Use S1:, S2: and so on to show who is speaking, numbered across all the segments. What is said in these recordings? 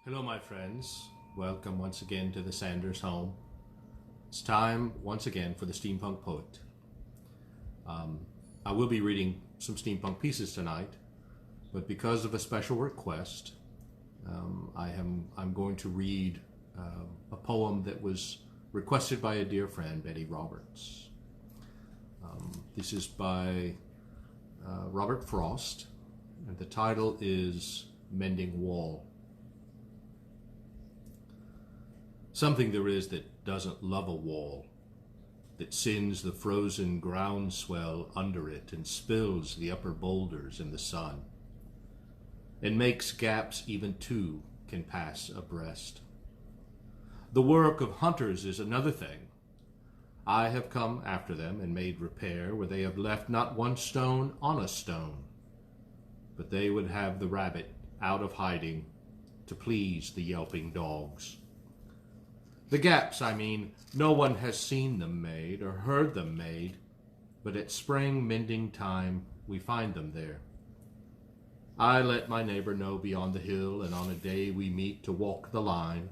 S1: Hello, my friends. Welcome once again to the Sanders home. It's time once again for the Steampunk Poet. I will be reading some steampunk pieces tonight, but because of a special request, I'm going to read a poem that was requested by a dear friend, Betty Roberts. This is by Robert Frost, and the title is Mending Wall. Something there is that doesn't love a wall, that sends the frozen groundswell under it and spills the upper boulders in the sun, and makes gaps even two can pass abreast. The work of hunters is another thing. I have come after them and made repair where they have left not one stone on a stone, but they would have the rabbit out of hiding to please the yelping dogs. The gaps, I mean, no one has seen them made or heard them made, but at spring mending time we find them there. I let my neighbor know beyond the hill, and on a day we meet to walk the line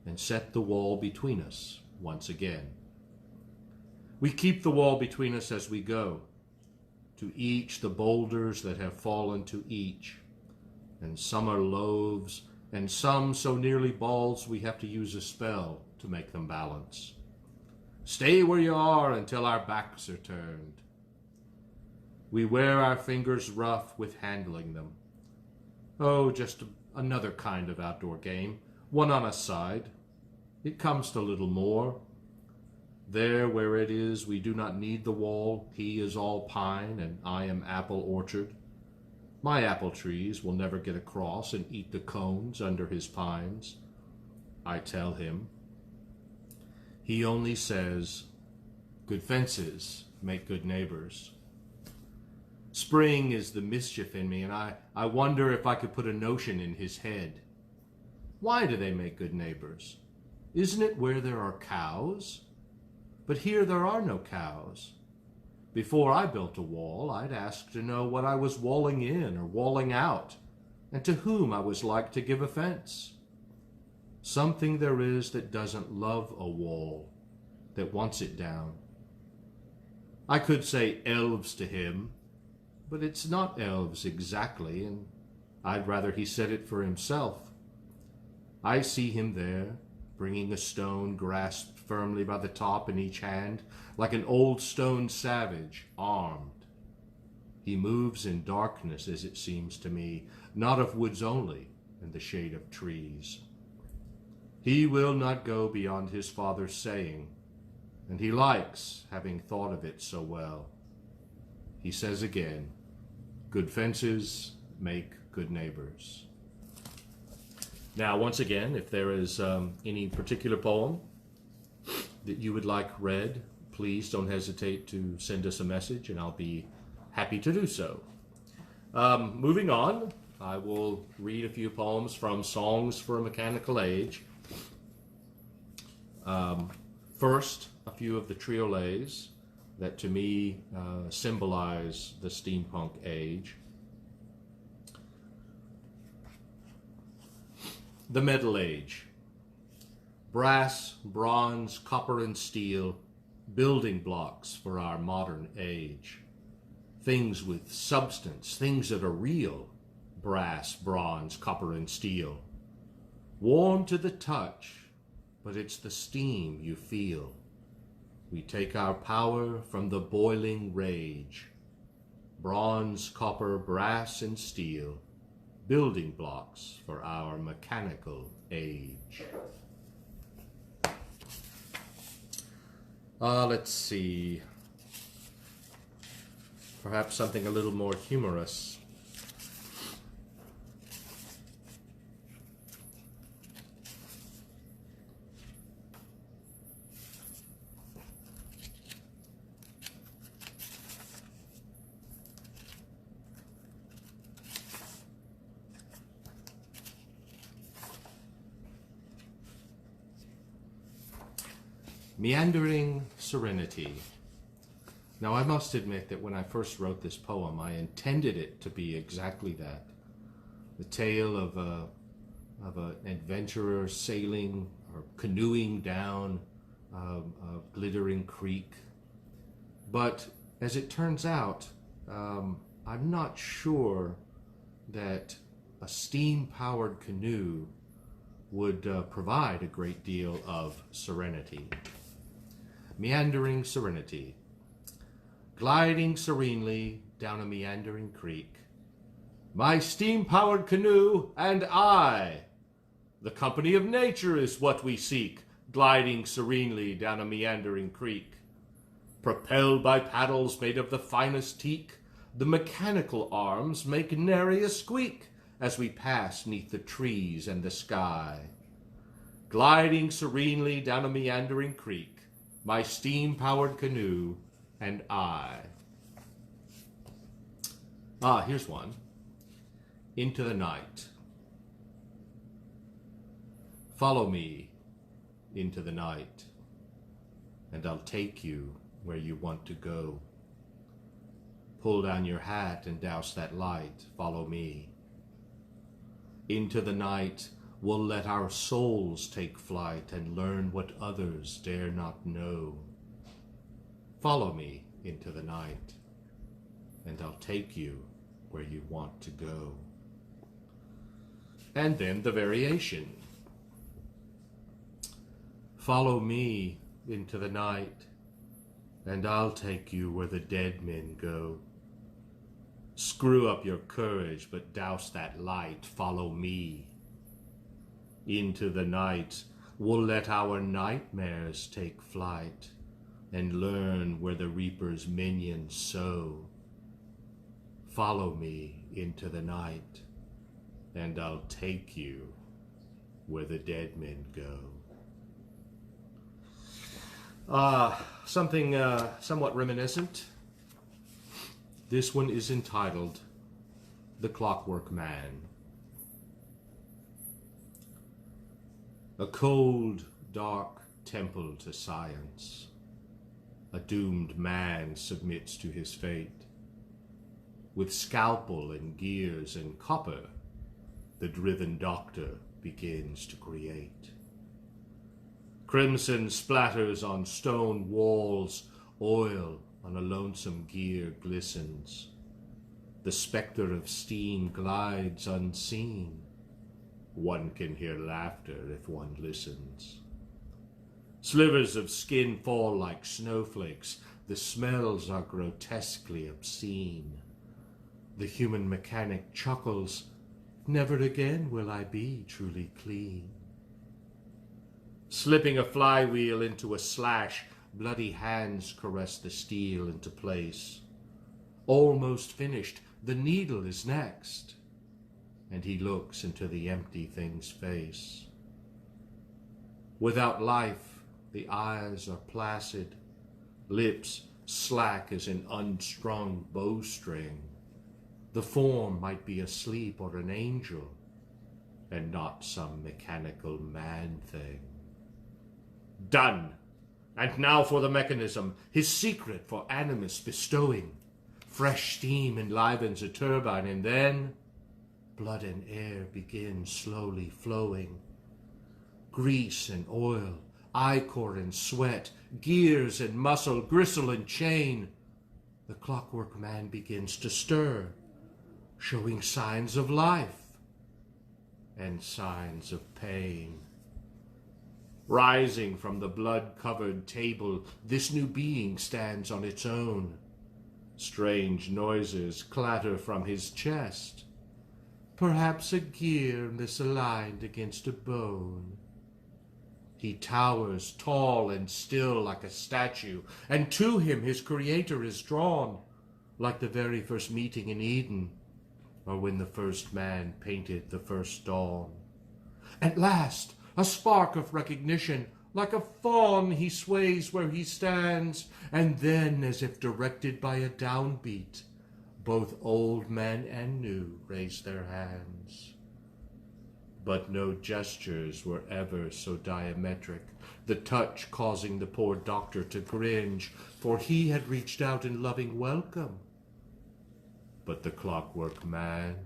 S1: and set the wall between us once again. We keep the wall between us as we go, to each the boulders that have fallen to each, and some are loaves, and some so nearly balls we have to use a spell to make them balance. Stay where you are until our backs are turned. We wear our fingers rough with handling them. Oh, just another kind of outdoor game, one on a side. It comes to little more. There where it is, we do not need the wall. He is all pine, and I am apple orchard. My apple trees will never get across and eat the cones under his pines. I tell him. He only says, good fences make good neighbors. Spring is the mischief in me, and I wonder if I could put a notion in his head. Why do they make good neighbors? Isn't it where there are cows? But here there are no cows. Before I built a wall, I'd ask to know what I was walling in or walling out, and to whom I was like to give offense. Something there is that doesn't love a wall, that wants it down. I could say elves to him, but it's not elves exactly, and I'd rather he said it for himself. I see him there, bringing a stone grasped firmly by the top in each hand, like an old stone savage, armed. He moves in darkness, as it seems to me, not of woods only, and the shade of trees. He will not go beyond his father's saying, and he likes having thought of it so well. He says again, good fences make good neighbors. Now, once again, if there is any particular poem that you would like read, please don't hesitate to send us a message, and I'll be happy to do so. Moving on, I will read a few poems from Songs for a Mechanical Age. First, a few of the triolets that to me symbolize the steampunk age. The Metal Age. Brass, bronze, copper, and steel, building blocks for our modern age. Things with substance, things that are real. Brass, bronze, copper, and steel. Warm to the touch, but it's the steam you feel. We take our power from the boiling rage. Bronze, copper, brass, and steel, building blocks for our mechanical age. Let's see. Perhaps something a little more humorous. Meandering Serenity. Now, I must admit that when I first wrote this poem, I intended it to be exactly that. The tale of of an adventurer sailing or canoeing down a glittering creek. But as it turns out, I'm not sure that a steam-powered canoe would provide a great deal of serenity. Meandering serenity. Gliding serenely down a meandering creek, my steam-powered canoe and I. The company of nature is what we seek, gliding serenely down a meandering creek. Propelled by paddles made of the finest teak, the mechanical arms make nary a squeak as we pass 'neath the trees and the sky. Gliding serenely down a meandering creek, my steam-powered canoe and I. Here's one. Into the night. Follow me into the night, and I'll take you where you want to go. Pull down your hat and douse that light. Follow me. Into the night, we'll let our souls take flight and learn what others dare not know. Follow me into the night, and I'll take you where you want to go. And then the variation. Follow me into the night, and I'll take you where the dead men go. Screw up your courage, but douse that light. Follow me. Into the night, we'll let our nightmares take flight and learn where the reaper's minions sow. Follow me into the night, and I'll take you where the dead men go. Something somewhat reminiscent. This one is entitled The Clockwork Man. A cold, dark temple to science. A doomed man submits to his fate. With scalpel and gears and copper, the driven doctor begins to create. Crimson splatters on stone walls, oil on a lonesome gear glistens. The specter of steam glides unseen. One can hear laughter if one listens. Slivers of skin fall like snowflakes. The smells are grotesquely obscene. The human mechanic chuckles, never again will I be truly clean. Slipping a flywheel into a slash, bloody hands caress the steel into place. Almost finished, the needle is next, and he looks into the empty thing's face. Without life, the eyes are placid, lips slack as an unstrung bowstring. The form might be asleep or an angel, and not some mechanical man thing. Done! And now for the mechanism, his secret for animus bestowing. Fresh steam enlivens a turbine, and then blood and air begin slowly flowing. Grease and oil, ichor and sweat, gears and muscle, gristle and chain. The Clockwork Man begins to stir, showing signs of life and signs of pain. Rising from the blood-covered table, this new being stands on its own. Strange noises clatter from his chest. Perhaps a gear misaligned against a bone. He towers tall and still like a statue, and to him his creator is drawn, like the very first meeting in Eden, or when the first man painted the first dawn. At last, a spark of recognition, like a fawn he sways where he stands, and then, as if directed by a downbeat, both old man and new raise their hands. But no gestures were ever so diametric, the touch causing the poor doctor to cringe, for he had reached out in loving welcome. But the Clockwork Man,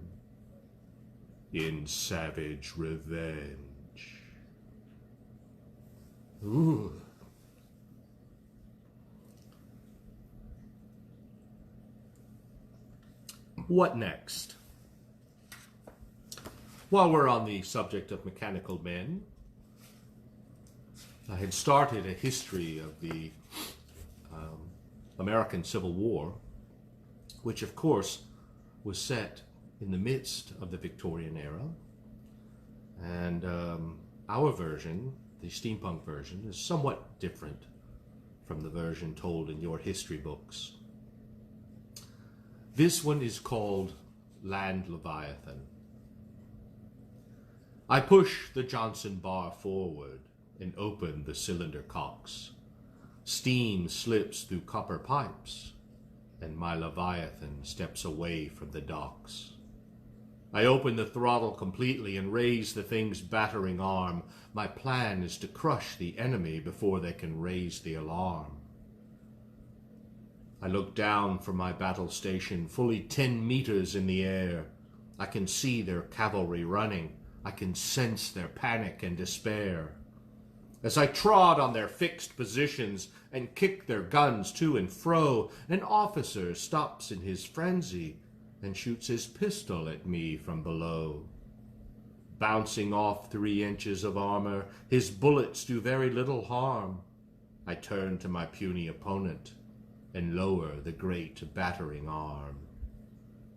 S1: in savage revenge. Ooh. What next? While we're on the subject of mechanical men, I had started a history of the American Civil War, which of course was set in the midst of the Victorian era. And our version, the steampunk version, is somewhat different from the version told in your history books. This one is called Land Leviathan. I push the Johnson bar forward and open the cylinder cocks. Steam slips through copper pipes, and my Leviathan steps away from the docks. I open the throttle completely and raise the thing's battering arm. My plan is to crush the enemy before they can raise the alarm. I look down from my battle station, fully 10 meters in the air. I can see their cavalry running. I can sense their panic and despair. As I trod on their fixed positions and kick their guns to and fro, an officer stops in his frenzy and shoots his pistol at me from below. Bouncing off 3 inches of armor, his bullets do very little harm. I turn to my puny opponent and lower the great battering arm.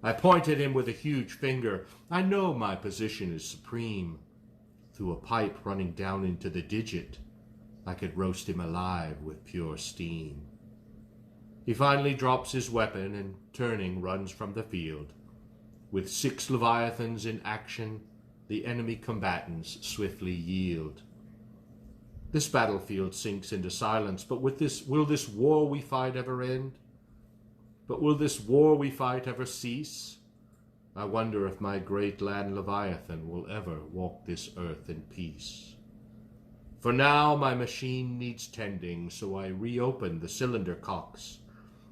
S1: I point at him with a huge finger. I know my position is supreme. Through a pipe running down into the digit, I could roast him alive with pure steam. He finally drops his weapon and, turning, runs from the field. With 6 Leviathans in action, the enemy combatants swiftly yield. This battlefield sinks into silence, but will this war we fight ever end? But will this war we fight ever cease? I wonder if my great land Leviathan will ever walk this earth in peace. For now my machine needs tending, so I reopen the cylinder cocks.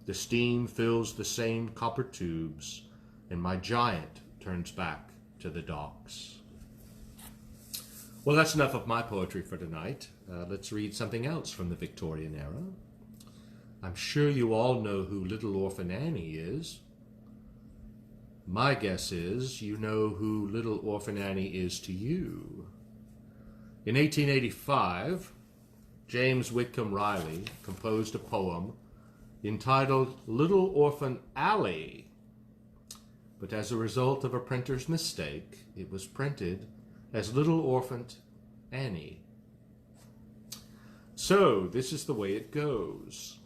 S1: The steam fills the same copper tubes, and my giant turns back to the docks. Well, that's enough of my poetry for tonight. Let's read something else from the Victorian era. I'm sure you all know who Little Orphan Annie is. My guess is you know who Little Orphan Annie is to you. In 1885, James Whitcomb Riley composed a poem entitled Little Orphan Alley, but as a result of a printer's mistake, it was printed as Little Orphan Annie. So, this is the way it goes.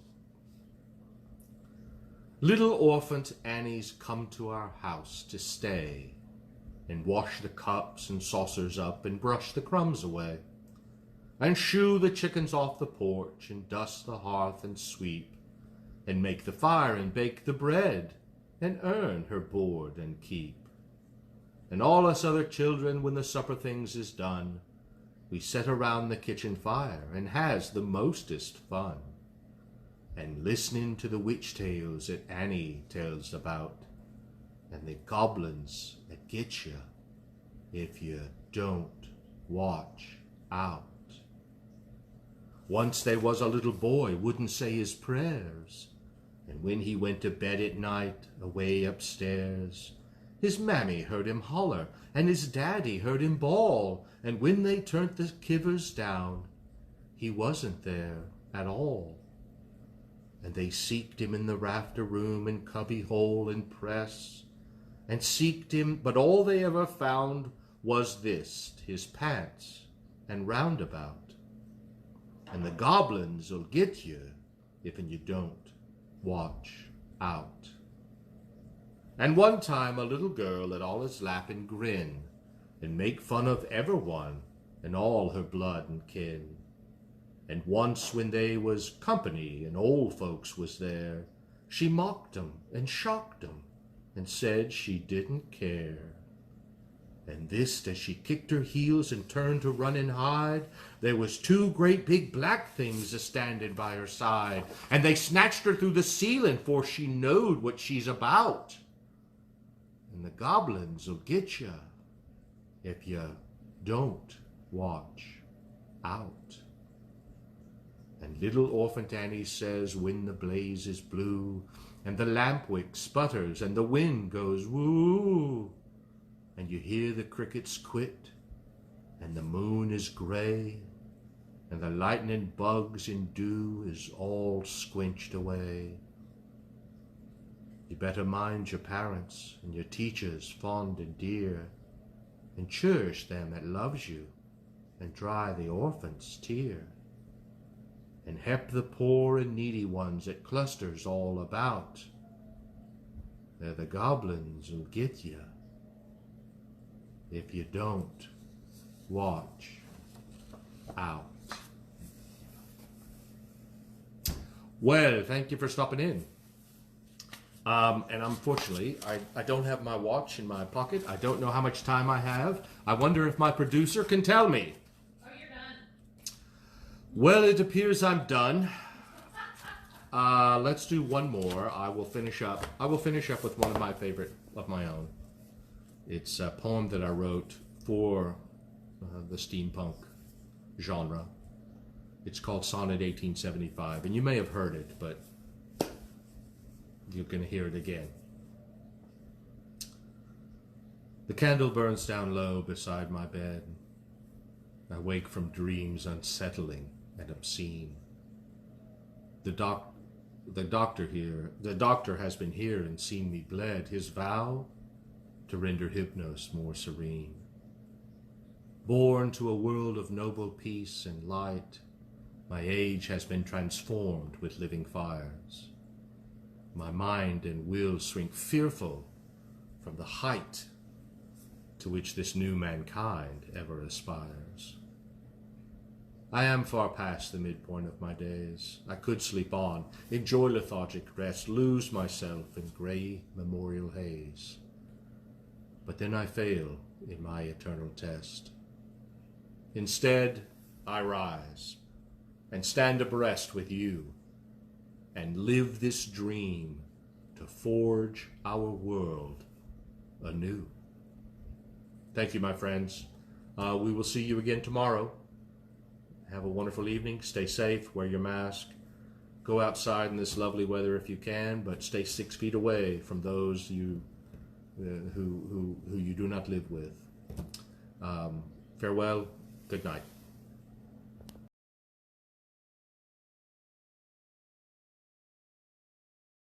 S1: Little Orphan Annie's come to our house to stay, and wash the cups and saucers up, and brush the crumbs away, and shoo the chickens off the porch, and dust the hearth and sweep, and make the fire and bake the bread, and earn her board and keep. And all us other children, when the supper things is done, we set around the kitchen fire, and has the mostest fun, and listening to the witch tales that Annie tells about, and the goblins that get you if you don't watch out. Once there was a little boy wouldn't say his prayers, and when he went to bed at night away upstairs, his mammy heard him holler, and his daddy heard him bawl, and when they turned the kivers down, he wasn't there at all. And they seeked him in the rafter room and cubby hole and press, and seeked him, but all they ever found was this, his pants and roundabout. And the goblins'll get you if you don't watch out. And one time a little girl let all his laugh and grin, and make fun of everyone and all her blood and kin. And once when they was company and old folks was there, she mocked 'em and shocked 'em and said she didn't care. And this as she kicked her heels and turned to run and hide, there was 2 great big black things a-standing by her side, and they snatched her through the ceiling, for she knowed what she's about. And the goblins'll get ya if you don't watch out. And little Orphant Annie says, when the blaze is blue, and the lamp wick sputters, and the wind goes woo, and you hear the crickets quit, and the moon is gray, and the lightning bugs in dew is all squinched away. You better mind your parents and your teachers fond and dear, and cherish them that loves you, and dry the orphan's tear, and help the poor and needy ones that clusters all about. They're the goblins who'll get you if you don't watch out. Well, thank you for stopping in. And unfortunately, I don't have my watch in my pocket. I don't know how much time I have. I wonder if my producer can tell me.
S2: Oh, you're done.
S1: Well, it appears I'm done. Let's do one more. I will finish up with one of my favorite of my own. It's a poem that I wrote for the steampunk genre. It's called Sonnet 1875, and you may have heard it, but you're going to hear it again. The candle burns down low beside my bed. I wake from dreams unsettling and obscene. The doctor has been here and seen me bled. His vow to render Hypnos more serene. Born to a world of noble peace and light, my age has been transformed with living fires. My mind and will shrink fearful from the height to which this new mankind ever aspires. I am far past the midpoint of my days. I could sleep on, enjoy lethargic rest, lose myself in gray memorial haze. But then I fail in my eternal test. Instead, I rise and stand abreast with you and live this dream to forge our world anew. Thank you, my friends. We will see you again tomorrow. Have a wonderful evening. Stay safe. Wear your mask. Go outside in this lovely weather if you can, but stay 6 feet away from those who you do not live with. Farewell. Good night.